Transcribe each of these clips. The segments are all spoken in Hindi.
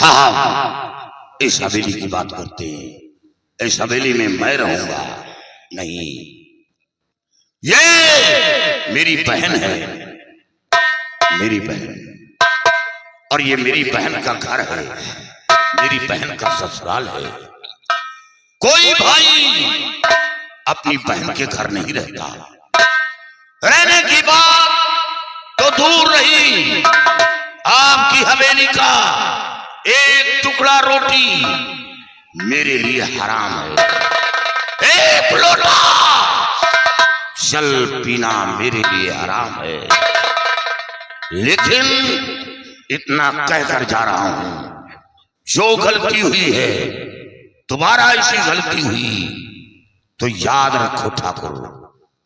हाँ, इस हवेली की बात करते हैं। इस हवेली में मैं रहूंगा नहीं, ये मेरी बहन है, मेरी बहन, और ये मेरी बहन का घर है, मेरी बहन का ससुराल है। कोई भाई अपनी बहन के घर नहीं रहता। रहने की बात तो दूर रही, आपकी हवेली का एक टुकड़ा रोटी मेरे लिए हराम है, एक लोटा जल पीना मेरे लिए हराम है। लेकिन इतना कहकर जा रहा हूं, जो गलती हुई है, दोबारा ऐसी गलती हुई तो याद रखो ठाकुर,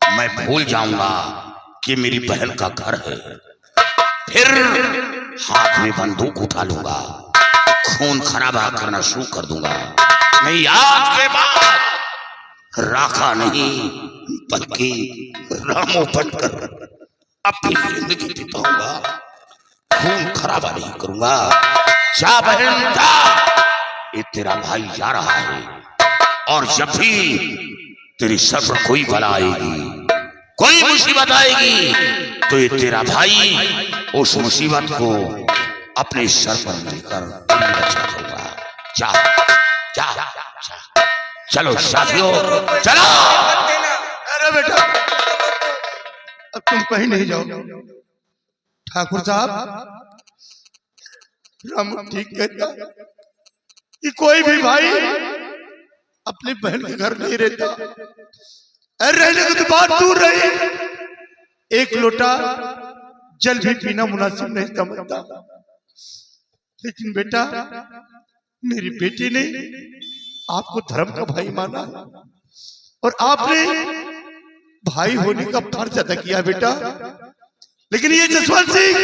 मैं भूल जाऊंगा कि मेरी बहन का घर है। फिर हाथ में बंदूक उठा लूंगा, खून खराबा करना शुरू कर दूंगा। नहीं, आज के बाद राखा नहीं बल्कि रामो बनकर अपनी जिंदगी बिताऊंगा, खून खराबा नहीं करूंगा। जा बहन जा, ये तेरा भाई जा रहा है, और जब भी तेरी सर पर कोई बला आएगी, कोई मुसीबत आएगी, तो ये तेरा भाई उस मुसीबत को अपने सर पर लेकर रक्षा करूंगा। जा जा जा, चलो साथियों चलो। अरे बेटा, अब तुम कहीं नहीं जाओ। ठाकुर साहब, राम ठीक कहता कि कोई भी भाई अपनी बहन के घर नहीं रहता। अरे रहने को तो बात दूर रही, एक लोटा जल भी पीना मुनासिब नहीं समझता। लेकिन बेटा, मेरी बेटी ने आपको धर्म का भाई माना, और आपने भाई होने का फर्ज अदा किया बेटा। लेकिन ये जसवंत सिंह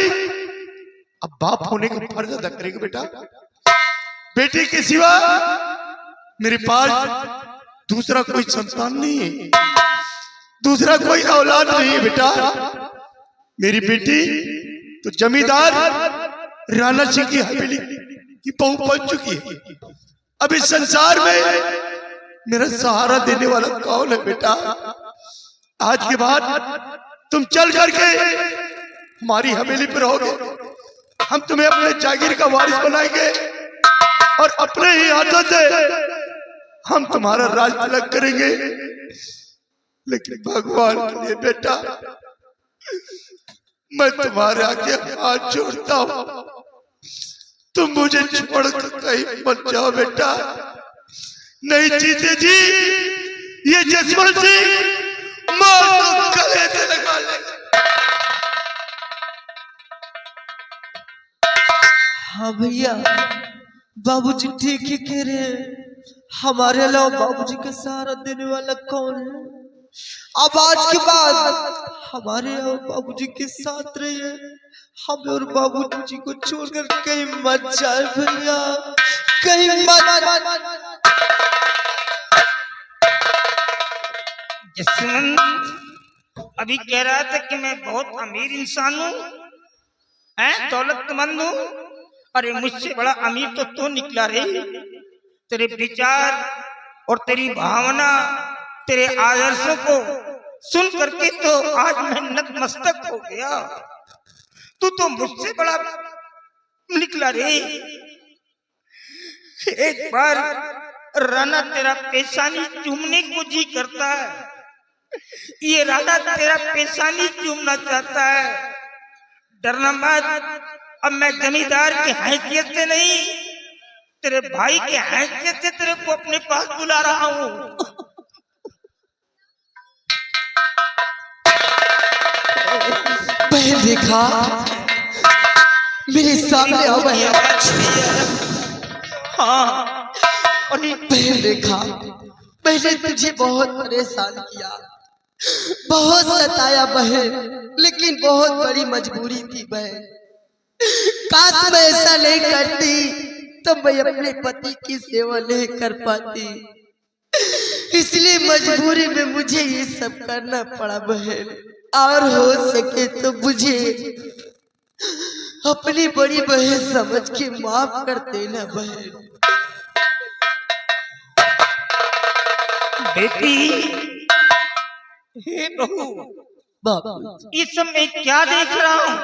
अब बाप होने का फर्ज अदा करेगा बेटा। बेटे के सिवा मेरे पास दूसरा कोई संतान नहीं है, दूसरा कोई औलाद नहीं है बेटा। मेरी बेटी तो जमींदार राणा सिंह की हवेली की बहू बन चुकी है। अब इस संसार में मेरा सहारा देने वाला कौन है बेटा? आज के बाद तुम चल करके हमारी हवेली पर रहोगे, हम तुम्हें अपने जागीर का वारिस बनाएंगे, और अपने ही हाथों से हम तुम्हारा राज तिलक करेंगे। लेकिन भगवान के लिए बेटा, मैं तुम्हारे आगे हाथ जोड़ता हूं, तुम मुझे छोड़कर कहीं मत जाओ बेटा। नहीं जीते जी, ये जसवंत सिंह मौत को गले से लगा लेगा। हाँ भैया, बाबूजी ठीक ही कह रहे हैं। हमारे अलावा बाबूजी का सहारा देने वाला कौन है? अब आज के बाद हमारे और बाबूजी के साथ रहिए, हम और बाबूजी को छोड़कर कहीं मत जाए भैया, कहीं मत। जसवंत अभी कह रहा था कि मैं बहुत अमीर इंसान हूँ, दौलतमंद हूँ। अरे मुझसे बड़ा अमीर तो तू निकला रे। तेरे विचार और तेरी भावना, तेरे आदर्शों को सुन करके तो आज मैं नतमस्तक हो गया। तू तो मुझसे बड़ा निकला रे। एक बार राणा तेरा पेशानी चूमने को जी करता है, ये राणा तेरा पेशानी चूमना चाहता है। डरना मत, अब मैं जमींदार की हैसियत से नहीं, तेरे भाई की हैसियत से तेरे को अपने पास बुला रहा हूँ। बहन देखा, मेरे सामने आओ बहन। हाँ, बहन देखा, मैंने तुझे बहुत परेशान किया, बहुत सताया बहन, लेकिन बहुत बड़ी मजबूरी थी बहन। काश मैं ऐसा नहीं करती तो मैं अपने पति की सेवा नहीं कर पाती, इसलिए मजबूरी में मुझे ये सब करना पड़ा बहन। और हो सके तो मुझे अपनी बड़ी बहन समझ के माफ कर देना बहन। बेटी, हे बहू, बाबू इस समय क्या देख रहा हूँ?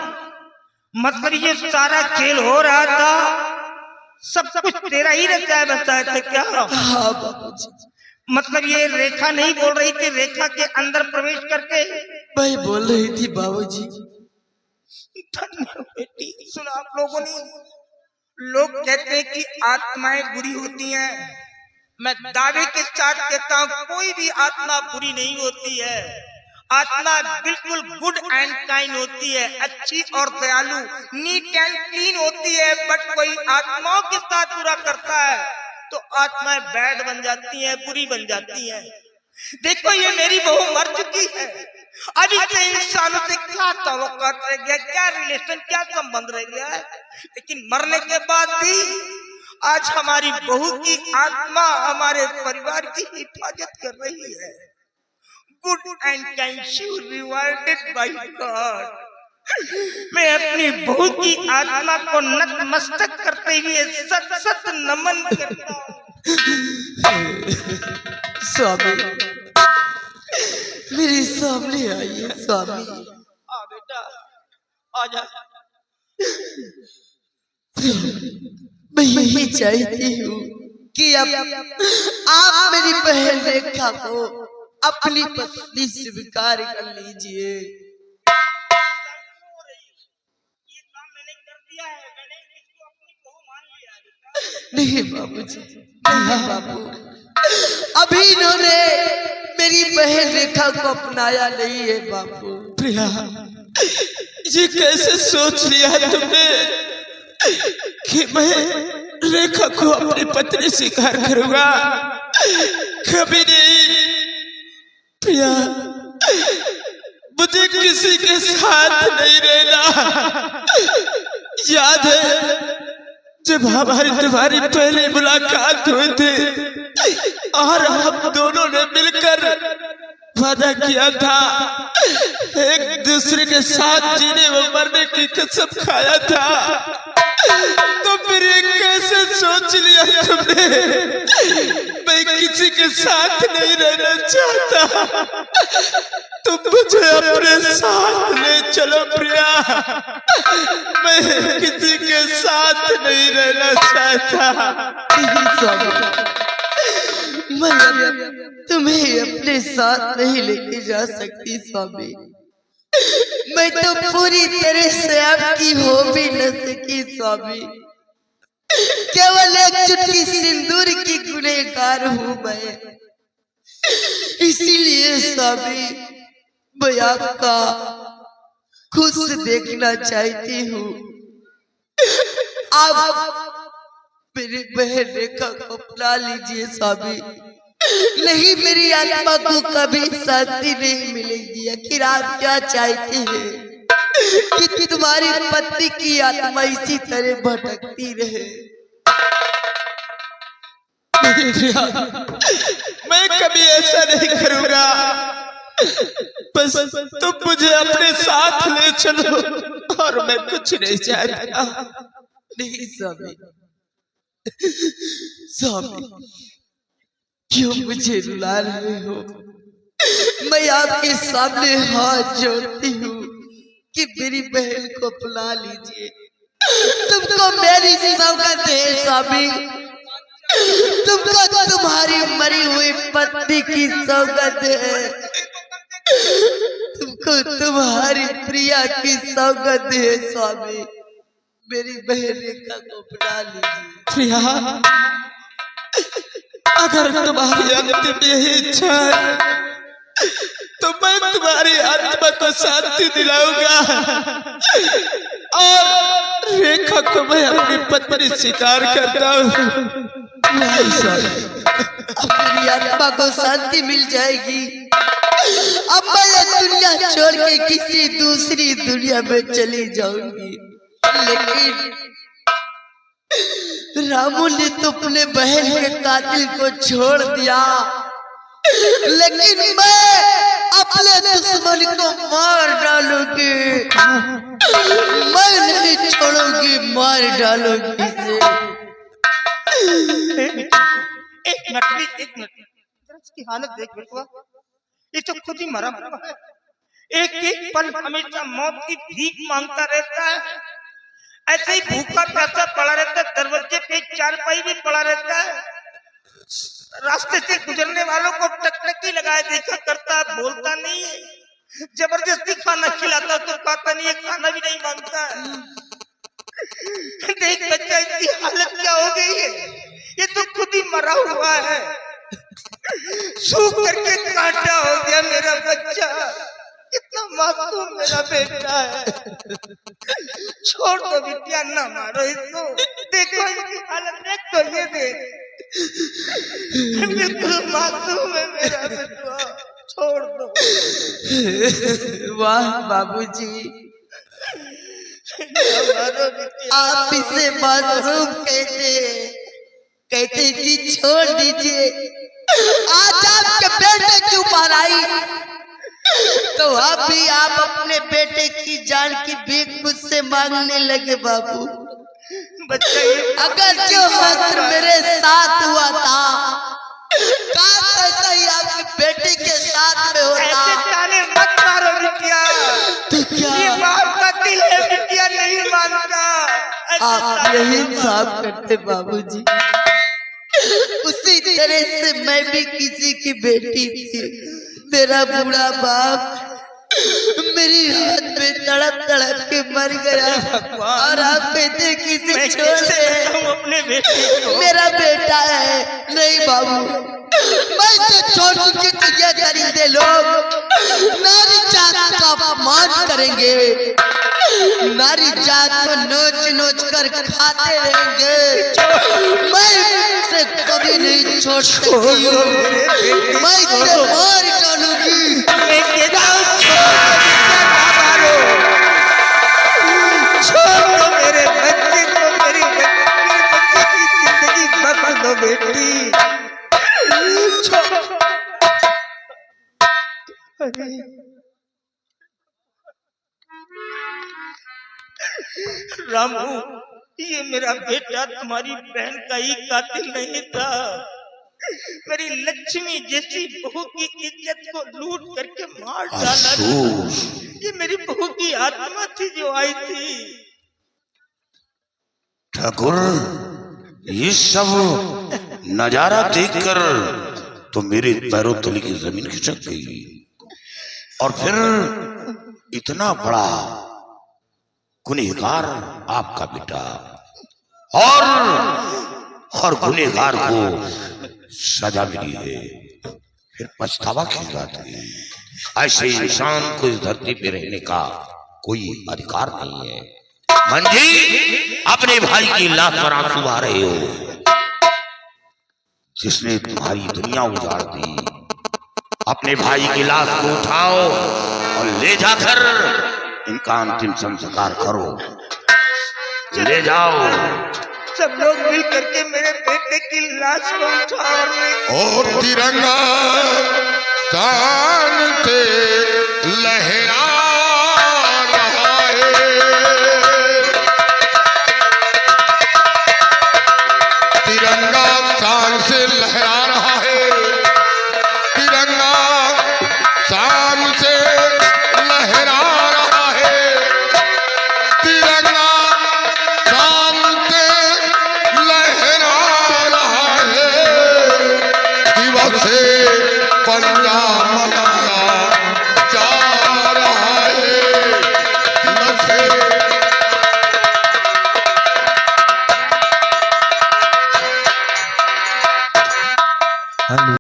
मतलब ये सारा खेल हो रहा था, सब कुछ तेरा ही रचाया बचाया था क्या? हाँ बाबूजी। मतलब ये रेखा नहीं बोल रही थी, रेखा के अंदर प्रवेश करके मैं बोल रही थी बाबूजी। बेटी सुना आप लोगों ने, लोग कहते हैं कि आत्माएं बुरी होती हैं। मैं दावे के साथ कहता हूँ कोई भी आत्मा बुरी नहीं होती है। आत्मा बिल्कुल गुड एंड काइंड होती है, अच्छी और दयालु, नीट एंड क्लीन होती है। बट कोई आत्माओं के साथ बुरा करता है तो आत्माएं बैड बन जाती हैं, बुरी बन जाती हैं। देखो ये मेरी बहू मर चुकी है, अभी से इंसानों से क्या तवक्कुत रह गया, क्या रिलेशन, क्या संबंध रह गया है। लेकिन मरने के बाद भी आज हमारी बहू की आत्मा हमारे परिवार की हिफाजत कर रही है। Good and kind she rewarded by God. मैं अपनी बहू की आत्मा को नतमस्तक करते हुए सत सत नमन करता हूँ। स्वामी मेरे सामने आइए स्वामी। आ बेटा आजा। मैं यही चाहती हूँ कि अब आप मेरी बहन रेखा को अपनी पत्नी स्वीकार कर लीजिए। ये काम मैंने कर दिया है, मैंने इसको अपनी बहू मान लिया है। नहीं बाबूजी, नहीं बाबू, अभी इन्होंने मेरी बहन रेखा को अपनाया नहीं है बाबू। प्रिया, ये कैसे सोच लिया तुमने कि मैं रेखा को अपनी पत्नी स्वीकार करूंगा? कभी नहीं प्रिया, मुझे किसी के साथ नहीं रहना। याद है जब हमारी तुम्हारी पहली मुलाकात हुई थी और हम दोनों ने मिलकर वादा किया था, एक दूसरे के साथ जीने व मरने की कसम खाया था, तो फिर ये कैसे सोच लिया तुमने मैं किसी के साथ नहीं रहना चाहता? तुम मुझे अपने साथ ले चलो प्रिया, मैं किसी के साथ नहीं रहना चाहता। मैं तुम्हें अपने साथ नहीं लेके जा सकती स्वामी। मैं तो पूरी तरह से आपकी हो भी न सकी स्वामी। केवल एक चुटकी सिंदूर की गुनहगार हूँ मैं। इसीलिए स्वामी मैं आपका खुश देखना चाहती हूँ। आप मेरी बहन रेखा को अपना लीजिए स्वामी, नहीं मेरी आत्मा को कभी शांति नहीं मिलेगी। आखिर आप क्या चाहते हैं कि तुम्हारी पत्नी की आत्मा इसी तरह भटकती रहे? मैं कभी ऐसा नहीं करूंगा, बस तुम मुझे अपने साथ ले चलो और मैं कुछ नहीं चाहता। नहीं स्वामी, स्वामी क्यों मुझे रुला रहे हो? मैं आपके सामने हाथ जोड़ती हूँ कि मेरी बहन को अपना लीजिए। तुमको मेरी सौगंध है स्वामी, तुमको तुम्हारी मरी हुई पत्नी की सौगंध है, तुमको तुम्हारी प्रिया की सौगंध है स्वामी। मेरी बहन रेखा को अपना लीजिए। प्रिया, अगर तुम्हारी अंतिम यही इच्छा है तो मैं तुम्हारी आत्मा को शांति दिलाऊंगा और रेखा को मैं अपनी पत्नी स्वीकार करता हूँ। मेरी आत्मा को शांति मिल जाएगी। अब मैं ये दुनिया छोड़ के किसी दूसरी दुनिया में चली जाऊंगी। लेकिन रामू ने तो अपने बहन के कातिल को छोड़ दिया, लेकिन मैं अपने दुश्मन को मार डालूंगी, मैं नहीं छोड़ूंगी, मार डालूंगी इसे। एक मिनट प्लीज, एक मिनट। जरा इसकी हालत देख बेटवा, ये तो खुद ही मरा हुआ है। एक एक पल हमेशा मौत की भीख मांगता रहता है। ऐसे ही भूखा प्यासा पड़ा रहता है, दरवाजे पे चारपाई भी पड़ा रहता है। रास्ते से गुजरने वालों को टकटकी लगाए देखा करता है, बोलता नहीं है। जबरदस्ती खाना खिलाता तो खाता नहीं है, खाना भी नहीं मांगता है। देख बच्चा, इसकी हालत क्या हो गई है। ये तो खुद ही मरा हुआ है, सूख करके कांटा हो गया मेरा बच्चा। कितना मासूम मेरा बेटा है। छोड़ दो बिटिया, ना मारो इसको। देखो इसकी हालत देख तो, ये देख, बिल्कुल मासूम है मेरा बेटा, छोड़ दो। वाह बाबूजी, आप इसे मासूम कहते कि छोड़ दीजिए। आज आपके बेटे की उम्र आई तो अभी आप अपने बेटे की जान की भीख मुझसे मांगने लगे बाबू। बच्चा, अगर जो हस्र मेरे साथ हुआ था, काश ऐसा ही आपके बेटे के साथ में ऐसे होता। ताने मत मारो बिटिया, तो क्या ये बाप का दिल है बिटिया, नहीं मानता। ऐसे आप ताने यही मत इंसाफ करते बाबूजी। उसी तरह से मैं भी किसी की बेटी थी। मेरा बूढ़ा बाप मेरी हाथ में तड़प तड़प के मर गया, और आप कहते किसी मैं छोड़ कैसे दे। बताऊं अपने बेटे को। मेरा बेटा है। नहीं बाबू, मैं तो छोड़ चुकी थी। ये दरिंदे लोग नारी जात का अपमान करेंगे, नारी जात को नोच नोच कर खाते रहेंगे। मैं इसे कभी नहीं छोड़ सकती हूँ, मैं इसे मार डालूंगी। छोड़ दो मेरे बच्चे को, मेरे बच्चे की जिंदगी बदल दो बेटी। रामू, ये मेरा बेटा तुम्हारी बहन का ही कातिल नहीं था। मेरी लक्ष्मी जैसी बहू की इज्जत को लूट करके मार डाला। अफसोस। ये मेरी बहू की आत्मा थी जो आई थी। ठाकुर, ये सब नजारा देखकर तो मेरे पैरों तले की जमीन खिसक गई। और फिर इतना बड़ा गुनहगार आपका बेटा, और गुनहगार को सजा मिली है, फिर पछतावा की बात है। ऐसे इंसान को इस धरती पे रहने का कोई अधिकार नहीं है। मंजी, अपने भाई की लाश पर आंसू आ रहे हो, जिसने तुम्हारी दुनिया उजाड़ दी। अपने भाई की लाश को उठाओ और ले जाकर इनका अंतिम संस्कार करो। ले जाओ। सब लोग मिल करके मेरे बेटे की लाश को उठा और तिरंगा शान से लहरा रहा है, तिरंगा शान से लहरा रहा है, तिरंगा शान से लहरा रहा है, तिरंगा शान से लहरा रहा है। दिवस पंजाब